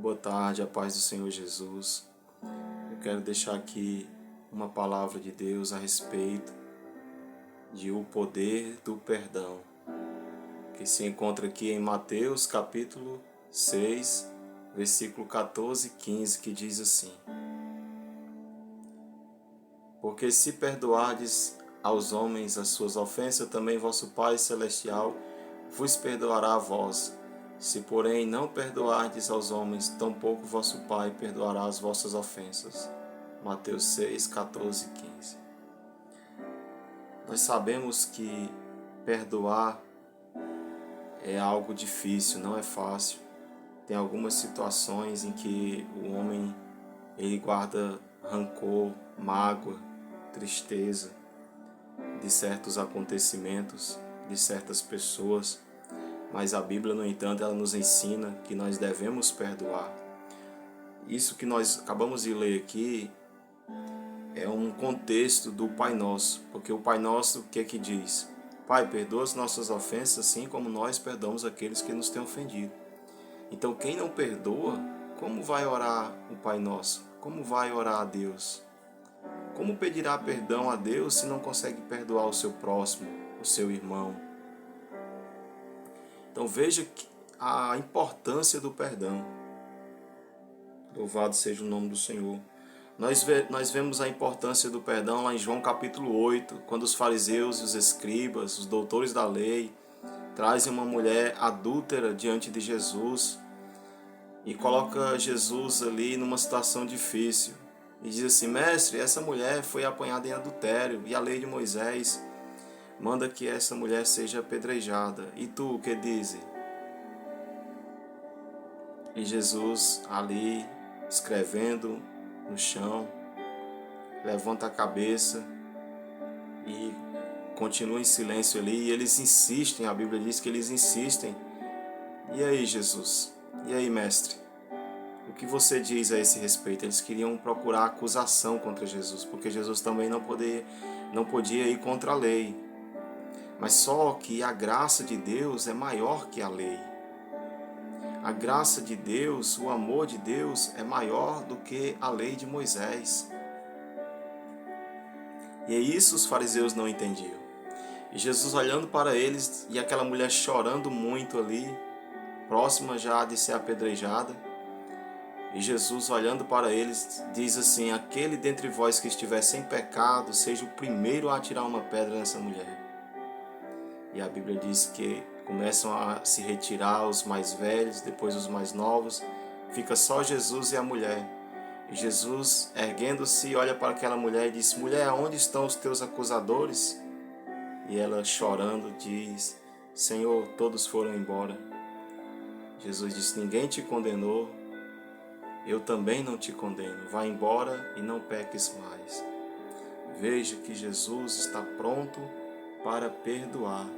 Boa tarde, a paz do Senhor Jesus. Eu quero deixar aqui uma palavra de Deus a respeito de o poder do perdão, que se encontra aqui em Mateus capítulo 6, versículo 14 e 15, que diz assim: Porque se perdoardes aos homens as suas ofensas, também vosso Pai Celestial vos perdoará a vós. Se, porém, não perdoardes aos homens, tampouco vosso Pai perdoará as vossas ofensas. Mateus 6, 14 e 15. Nós sabemos que perdoar é algo difícil, não é fácil. Tem algumas situações em que o homem ele guarda rancor, mágoa, tristeza de certos acontecimentos, de certas pessoas. Mas a Bíblia, no entanto, ela nos ensina que nós devemos perdoar. Isso que nós acabamos de ler aqui é um contexto do Pai Nosso, porque o Pai Nosso, o que é que diz? Pai, perdoa as nossas ofensas, assim como nós perdoamos aqueles que nos têm ofendido. Então, quem não perdoa, como vai orar o Pai Nosso? Como vai orar a Deus? Como pedirá perdão a Deus se não consegue perdoar o seu próximo, o seu irmão? Então veja a importância do perdão. Louvado seja o nome do Senhor. Nós vemos a importância do perdão lá em João capítulo 8, quando os fariseus e os escribas, os doutores da lei, trazem uma mulher adúltera diante de Jesus e coloca Jesus ali numa situação difícil. E diz assim: Mestre, essa mulher foi apanhada em adultério e a lei de Moisés manda que essa mulher seja apedrejada. E tu, o que dizes? E Jesus ali, escrevendo no chão, levanta a cabeça e continua em silêncio ali. E eles insistem, a Bíblia diz que eles insistem. E aí, Jesus? E aí, mestre? O que você diz a esse respeito? Eles queriam procurar acusação contra Jesus, porque Jesus também não podia ir contra a lei. Mas só que a graça de Deus é maior que a lei. A graça de Deus, o amor de Deus é maior do que a lei de Moisés. E é isso os fariseus não entendiam. E Jesus olhando para eles e aquela mulher chorando muito ali, próxima já de ser apedrejada. E Jesus olhando para eles diz assim: aquele dentre vós que estiver sem pecado, seja o primeiro a atirar uma pedra nessa mulher. E a Bíblia diz que começam a se retirar os mais velhos, depois os mais novos. Fica só Jesus e a mulher. E Jesus, erguendo-se, olha para aquela mulher e diz: mulher, onde estão os teus acusadores? E ela, chorando, diz: Senhor, todos foram embora. Jesus disse: ninguém te condenou, eu também não te condeno. Vá embora e não peques mais. Veja que Jesus está pronto para perdoar.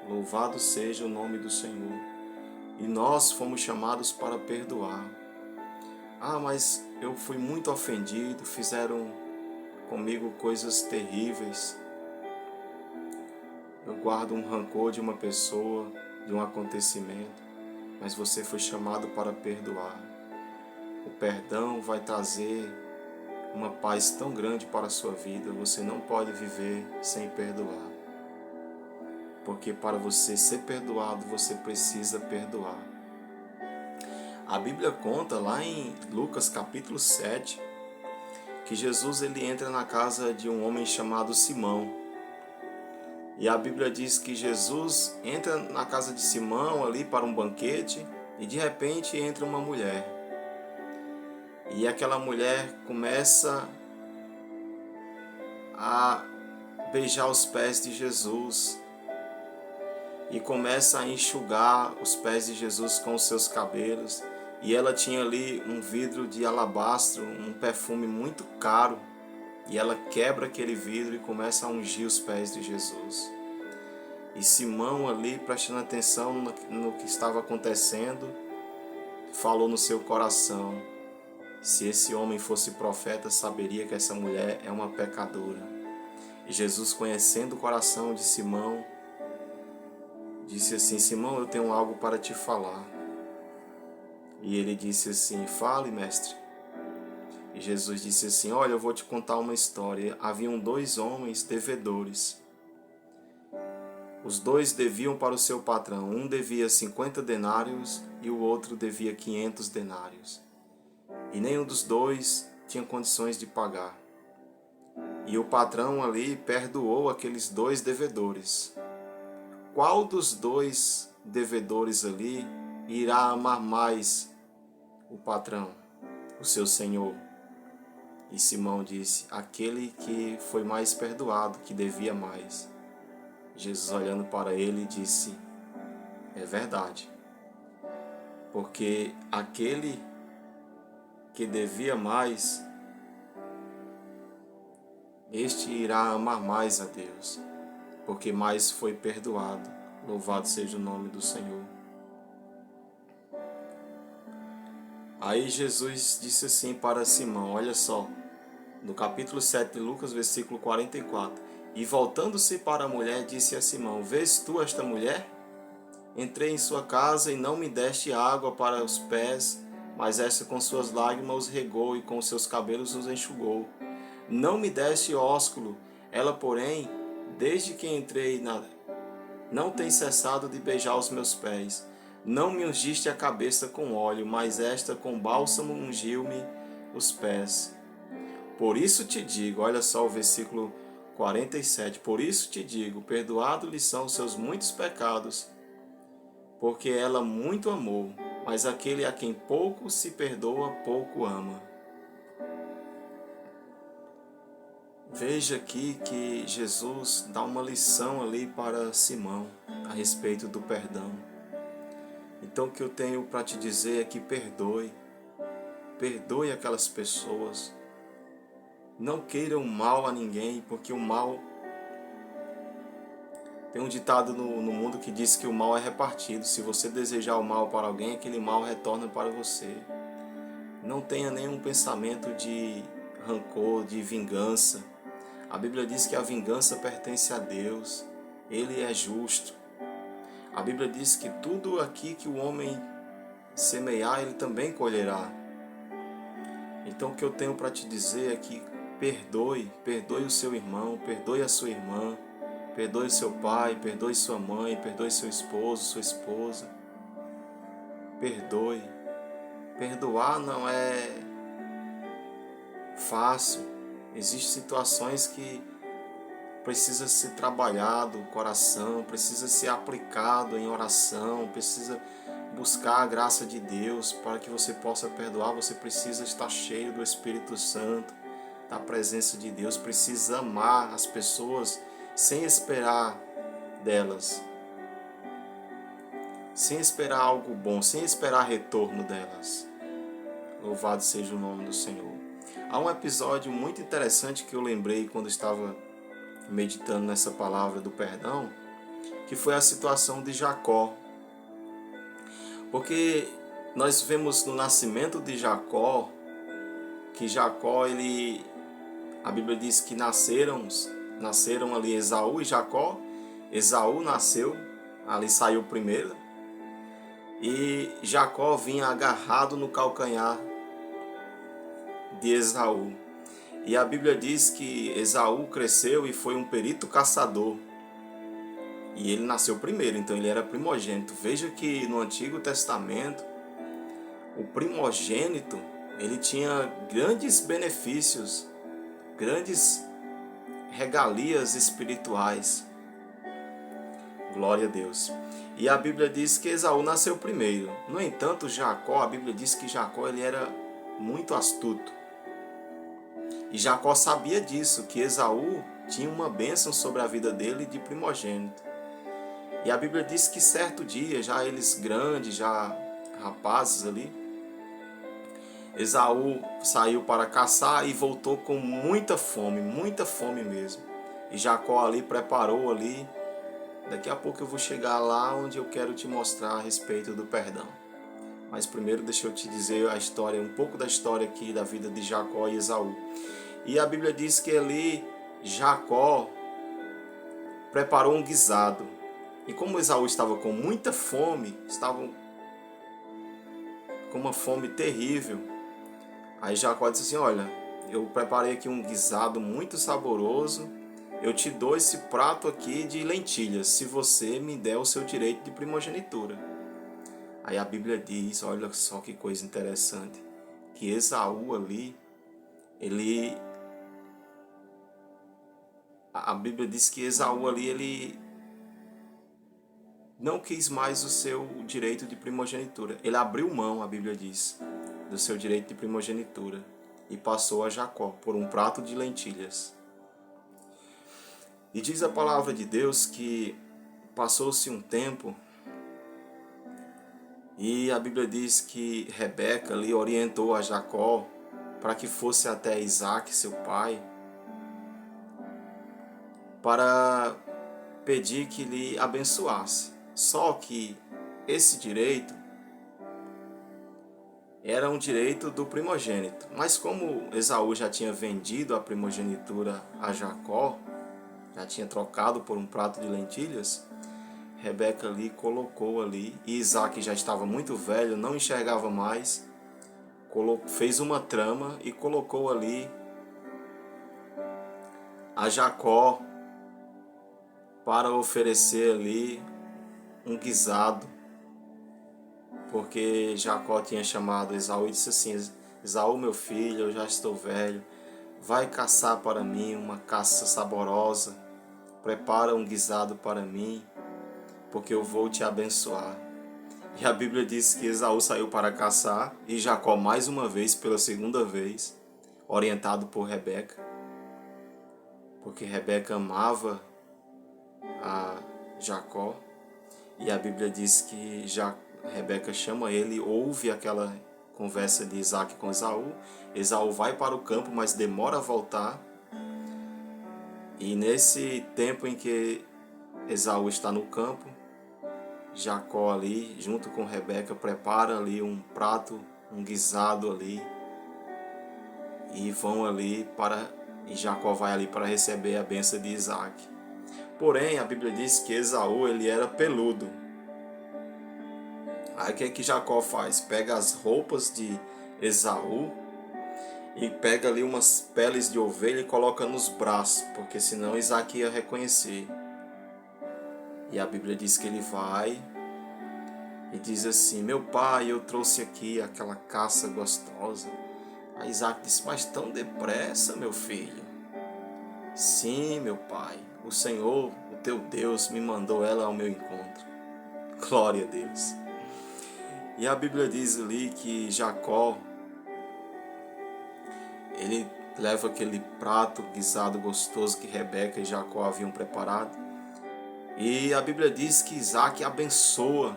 Louvado seja o nome do Senhor. E nós fomos chamados para perdoar. Ah, mas eu fui muito ofendido, fizeram comigo coisas terríveis. Eu guardo um rancor de uma pessoa, de um acontecimento, mas você foi chamado para perdoar. O perdão vai trazer uma paz tão grande para a sua vida, você não pode viver sem perdoar. Porque para você ser perdoado, você precisa perdoar. A Bíblia conta lá em Lucas capítulo 7, que Jesus ele entra na casa de um homem chamado Simão. E a Bíblia diz que Jesus entra na casa de Simão ali para um banquete e de repente entra uma mulher. E aquela mulher começa a beijar os pés de Jesus e começa a enxugar os pés de Jesus com os seus cabelos. E ela tinha ali um vidro de alabastro, um perfume muito caro. E ela quebra aquele vidro e começa a ungir os pés de Jesus. E Simão ali, prestando atenção no que estava acontecendo, falou no seu coração: se esse homem fosse profeta, saberia que essa mulher é uma pecadora. E Jesus, conhecendo o coração de Simão, disse assim: Simão, eu tenho algo para te falar. E ele disse assim: fale, mestre. E Jesus disse assim: olha, eu vou te contar uma história. Haviam 2 homens devedores. Os 2 deviam para o seu patrão. Um devia 50 denários e o outro devia 500 denários. E nenhum dos 2 tinha condições de pagar. E o patrão ali perdoou aqueles 2 devedores. Qual dos 2 devedores ali irá amar mais o patrão, o seu senhor? E Simão disse: aquele que foi mais perdoado, que devia mais. Jesus, olhando para ele, disse: é verdade, porque aquele que devia mais, este irá amar mais a Deus, porque mais foi perdoado. Louvado seja o nome do Senhor. Aí Jesus disse assim para Simão, olha só, no capítulo 7 de Lucas, versículo 44. E voltando-se para a mulher, disse a Simão: vês tu esta mulher? Entrei em sua casa e não me deste água para os pés, mas esta com suas lágrimas os regou e com seus cabelos os enxugou. Não me deste ósculo, ela, porém, desde que entrei não tem cessado de beijar os meus pés. Não me ungiste a cabeça com óleo, mas esta com bálsamo ungiu-me os pés. Por isso te digo, olha só o versículo 47, por isso te digo, perdoados-lhe são os seus muitos pecados, porque ela muito amou, mas aquele a quem pouco se perdoa, pouco ama. Veja aqui que Jesus dá uma lição ali para Simão a respeito do perdão. Então o que eu tenho para te dizer é que perdoe aquelas pessoas. Não queiram mal a ninguém, porque o mal... Tem um ditado no mundo que diz que o mal é repartido. Se você desejar o mal para alguém, aquele mal retorna para você. Não tenha nenhum pensamento de rancor, de vingança. A Bíblia diz que a vingança pertence a Deus. Ele é justo. A Bíblia diz que tudo aqui que o homem semear, ele também colherá. Então o que eu tenho para te dizer é que perdoe o seu irmão, perdoe a sua irmã, perdoe o seu pai, perdoe sua mãe, perdoe seu esposo, sua esposa. Perdoe. Perdoar não é fácil. Existem situações que precisa ser trabalhado o coração, precisa ser aplicado em oração, precisa buscar a graça de Deus para que você possa perdoar. Você precisa estar cheio do Espírito Santo, da presença de Deus, precisa amar as pessoas sem esperar delas, sem esperar algo bom, sem esperar retorno delas. Louvado seja o nome do Senhor. Há um episódio muito interessante que eu lembrei quando estava meditando nessa palavra do perdão, que foi a situação de Jacó. Porque nós vemos no nascimento de Jacó, que Jacó, a Bíblia diz que nasceram ali Esaú e Jacó. Esaú nasceu, ali saiu primeiro, e Jacó vinha agarrado no calcanhar de Esaú. E a Bíblia diz que Esaú cresceu e foi um perito caçador. E ele nasceu primeiro, então ele era primogênito. Veja que no Antigo Testamento, o primogênito, ele tinha grandes benefícios, grandes regalias espirituais. Glória a Deus. E a Bíblia diz que Esaú nasceu primeiro. No entanto, Jacó, a Bíblia diz que Jacó ele era muito astuto. E Jacó sabia disso, que Esaú tinha uma bênção sobre a vida dele de primogênito. E a Bíblia diz que certo dia, já eles grandes, já rapazes ali, Esaú saiu para caçar e voltou com muita fome mesmo. E Jacó ali preparou ali. Daqui a pouco eu vou chegar lá onde eu quero te mostrar a respeito do perdão. Mas primeiro deixa eu te dizer a história, um pouco da história aqui da vida de Jacó e Esaú. E a Bíblia diz que ali Jacó preparou um guisado. E como Esaú estava com muita fome, estavam com uma fome terrível. Aí Jacó disse assim: olha, eu preparei aqui um guisado muito saboroso, eu te dou esse prato aqui de lentilhas, se você me der o seu direito de primogenitura. Aí a Bíblia diz, olha só que coisa interessante, que Esaú ali, a Bíblia diz que Esaú ali, ele não quis mais o seu direito de primogenitura. Ele abriu mão, a Bíblia diz, do seu direito de primogenitura e passou a Jacó por um prato de lentilhas. E diz a palavra de Deus que passou-se um tempo e a Bíblia diz que Rebeca ali orientou a Jacó para que fosse até Isaac, seu pai, para pedir que lhe abençoasse. Só que esse direito era um direito do primogênito. Mas como Esaú já tinha vendido a primogenitura a Jacó, já tinha trocado por um prato de lentilhas, Rebeca ali colocou ali, e Isaac já estava muito velho, não enxergava mais, fez uma trama e colocou ali a Jacó para oferecer ali um guisado, porque Jacó tinha chamado Esaú e disse assim: Esaú, meu filho, eu já estou velho, vai caçar para mim uma caça saborosa, prepara um guisado para mim, porque eu vou te abençoar. E a Bíblia diz que Esaú saiu para caçar e Jacó mais uma vez, pela segunda vez, orientado por Rebeca, porque Rebeca amava a Jacó, e a Bíblia diz que Rebeca chama ele, ouve aquela conversa de Isaac com Esaú. Esaú vai para o campo, mas demora a voltar, e nesse tempo em que Esaú está no campo, Jacó ali, junto com Rebeca, prepara ali um prato, um guisado ali, e vão ali e Jacó vai ali para receber a bênção de Isaac. Porém, a Bíblia diz que Esaú, ele era peludo. Aí o que é que Jacó faz? Pega as roupas de Esaú e pega ali umas peles de ovelha e coloca nos braços, porque senão Isaac ia reconhecer. E a Bíblia diz que ele vai e diz assim: meu pai, eu trouxe aqui aquela caça gostosa. Aí Isaac disse: mas tão depressa, meu filho? Sim, meu pai, o Senhor, o teu Deus, me mandou ela ao meu encontro. Glória a Deus. E a Bíblia diz ali que Jacó, ele leva aquele prato guisado gostoso que Rebeca e Jacó haviam preparado. E a Bíblia diz que Isaac abençoa,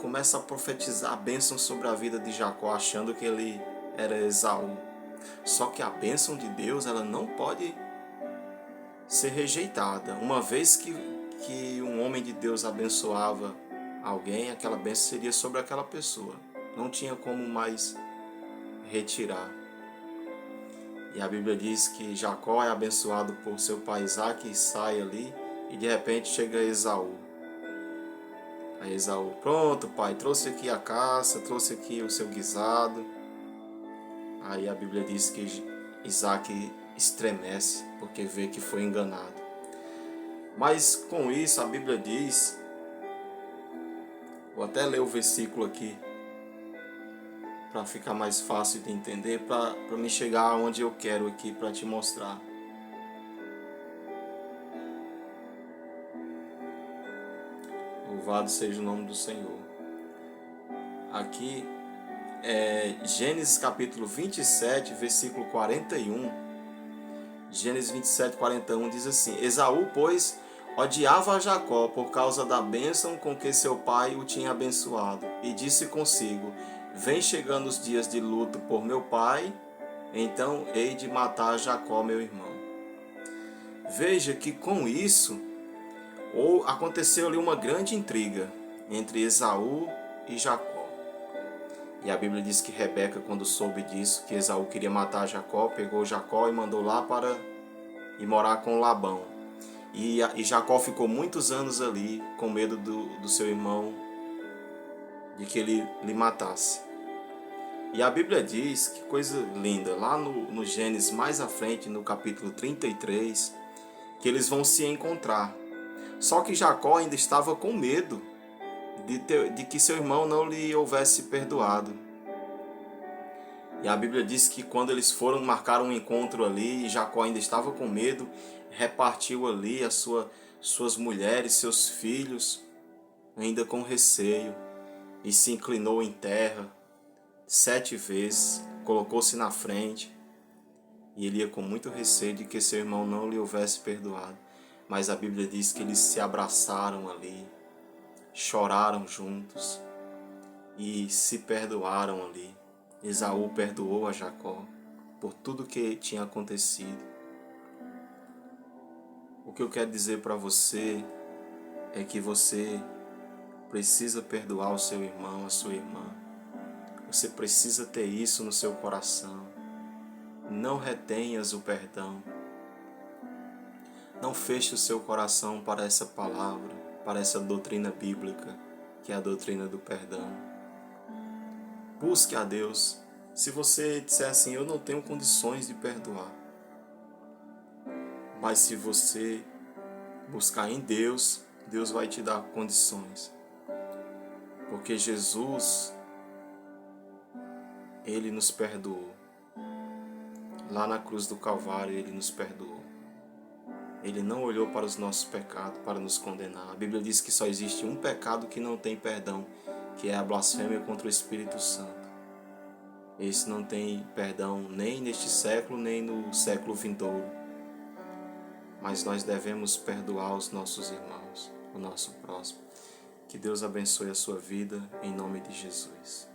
começa a profetizar a bênção sobre a vida de Jacó, achando que ele era Esaú. Só que a bênção de Deus, ela não pode ser rejeitada. Uma vez que um homem de Deus abençoava alguém, aquela bênção seria sobre aquela pessoa. Não tinha como mais retirar. E a Bíblia diz que Jacó é abençoado por seu pai Isaac e sai ali, e de repente chega Esaú. Aí Esaú: pronto, pai, trouxe aqui a caça, trouxe aqui o seu guisado. Aí a Bíblia diz que Isaac estremece, porque vê que foi enganado. Mas com isso a Bíblia diz, vou até ler o versículo aqui, para ficar mais fácil de entender, para me chegar aonde eu quero aqui para te mostrar. Louvado seja o nome do Senhor. Aqui é Gênesis capítulo 27, versículo 41. Gênesis 27, 41 diz assim: Esaú, pois, odiava a Jacó por causa da bênção com que seu pai o tinha abençoado, e disse consigo: vem chegando os dias de luto por meu pai, então hei de matar Jacó, meu irmão. Veja que com isso aconteceu ali uma grande intriga entre Esaú e Jacó. E a Bíblia diz que Rebeca, quando soube disso, que Esaú queria matar Jacó, pegou Jacó e mandou lá para ir morar com Labão. E Jacó ficou muitos anos ali, com medo do seu irmão de que ele lhe matasse. E a Bíblia diz, que coisa linda, lá no Gênesis mais à frente, no capítulo 33, que eles vão se encontrar. Só que Jacó ainda estava com medo de que seu irmão não lhe houvesse perdoado. E a Bíblia diz que quando eles foram marcar um encontro ali, Jacó ainda estava com medo, repartiu ali suas mulheres, seus filhos, ainda com receio, e se inclinou em terra 7 vezes, colocou-se na frente, e ele ia com muito receio de que seu irmão não lhe houvesse perdoado. Mas a Bíblia diz que eles se abraçaram ali, choraram juntos e se perdoaram ali. Esaú perdoou a Jacó por tudo que tinha acontecido. O que eu quero dizer para você é que você precisa perdoar o seu irmão, a sua irmã. Você precisa ter isso no seu coração. Não retenhas o perdão. Não feche o seu coração para essa palavra, para essa doutrina bíblica, que é a doutrina do perdão. Busque a Deus. Se você disser assim, eu não tenho condições de perdoar. Mas se você buscar em Deus, Deus vai te dar condições. Porque Jesus, Ele nos perdoou. Lá na cruz do Calvário, Ele nos perdoou. Ele não olhou para os nossos pecados para nos condenar. A Bíblia diz que só existe um pecado que não tem perdão, que é a blasfêmia contra o Espírito Santo. Esse não tem perdão nem neste século, nem no século vindouro. Mas nós devemos perdoar os nossos irmãos, o nosso próximo. Que Deus abençoe a sua vida, em nome de Jesus.